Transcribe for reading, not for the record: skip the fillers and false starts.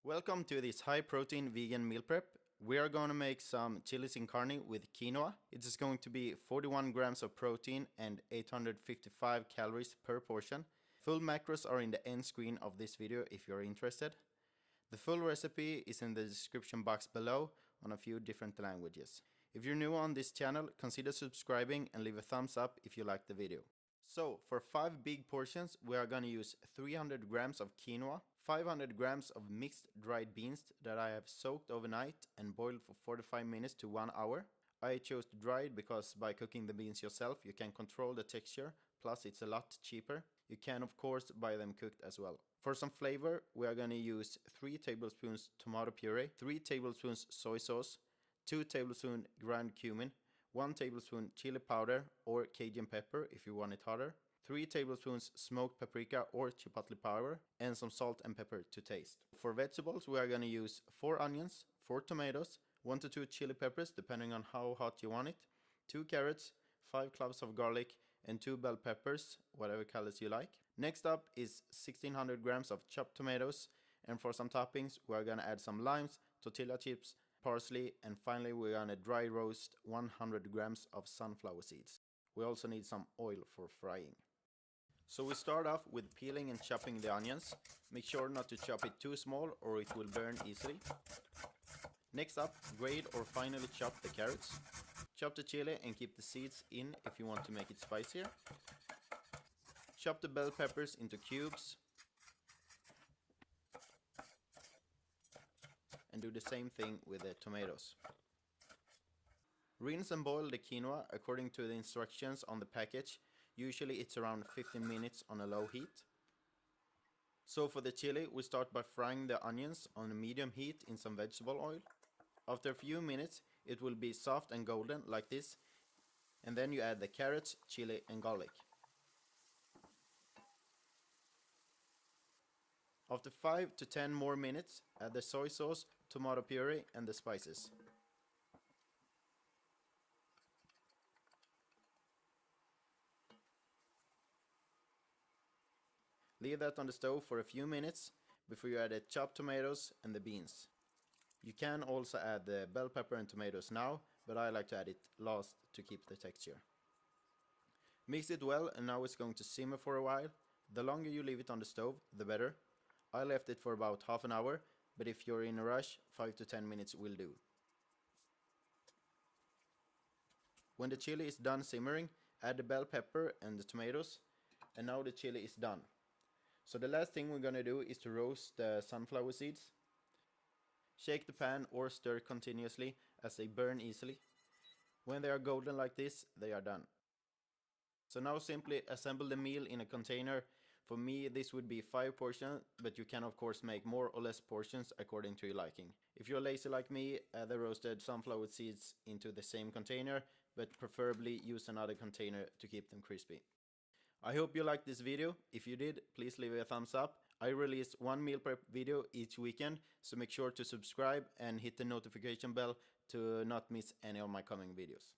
Welcome to this high protein vegan meal prep. We are going to make some chilis in carne with quinoa. It is going to be 41 grams of protein and 855 calories per portion. Full macros are in the end screen of this video if you're interested. The full recipe is in the description box below on a few different languages. If you're new on this channel, consider subscribing and leave a thumbs up if you like the video. So, for 5 big portions, we are going to use 300 grams of quinoa, 500 grams of mixed dried beans that I have soaked overnight and boiled for 45 minutes to 1 hour. I chose dried because by cooking the beans yourself, you can control the texture, plus it's a lot cheaper. You can of course buy them cooked as well. For some flavor, we are going to use 3 tablespoons tomato puree, 3 tablespoons soy sauce, 2 tablespoons ground cumin, 1 tablespoon chili powder or cayenne pepper if you want it hotter, 3 tablespoons smoked paprika or chipotle powder, and some salt and pepper to taste. For vegetables, we are going to use 4 onions, 4 tomatoes, 1 to 2 chili peppers depending on how hot you want it, 2 carrots, 5 cloves of garlic, and 2 bell peppers, whatever colors you like. Next up is 1600 grams of chopped tomatoes, and for some toppings, we are going to add some limes, tortilla chips, parsley, and finally we're gonna dry roast 100 grams of sunflower seeds. We also need some oil for frying. So we start off with peeling and chopping the onions. Make sure not to chop it too small or it will burn easily. Next up, grate or finely chop the carrots. Chop the chili and keep the seeds in if you want to make it spicier. Chop the bell peppers into cubes. And do the same thing with the tomatoes. Rinse and boil the quinoa according to the instructions on the package. Usually it's around 15 minutes on a low heat. So for the chili, we start by frying the onions on a medium heat in some vegetable oil. After a few minutes, it will be soft and golden like this. And then you add the carrots, chili and garlic. After 5 to 10 more minutes, add the soy sauce, tomato puree and the spices. Leave that on the stove for a few minutes before you add the chopped tomatoes and the beans. You can also add the bell pepper and tomatoes now, but I like to add it last to keep the texture. Mix it well and now it's going to simmer for a while. The longer you leave it on the stove, the better. I left it for about half an hour, but if you're in a rush, 5 to 10 minutes will do. When the chili is done simmering, add the bell pepper and the tomatoes, and now the chili is done. So the last thing we're gonna do is to roast the sunflower seeds. Shake the pan or stir continuously as they burn easily. When they are golden like this, they are done. So now simply assemble the meal in a container. For me, this would be 5 portions, but you can of course make more or less portions according to your liking. If you're lazy like me, add the roasted sunflower seeds into the same container, but preferably use another container to keep them crispy. I hope you liked this video. If you did, please leave a thumbs up. I release 1 meal prep video each weekend, so make sure to subscribe and hit the notification bell to not miss any of my coming videos.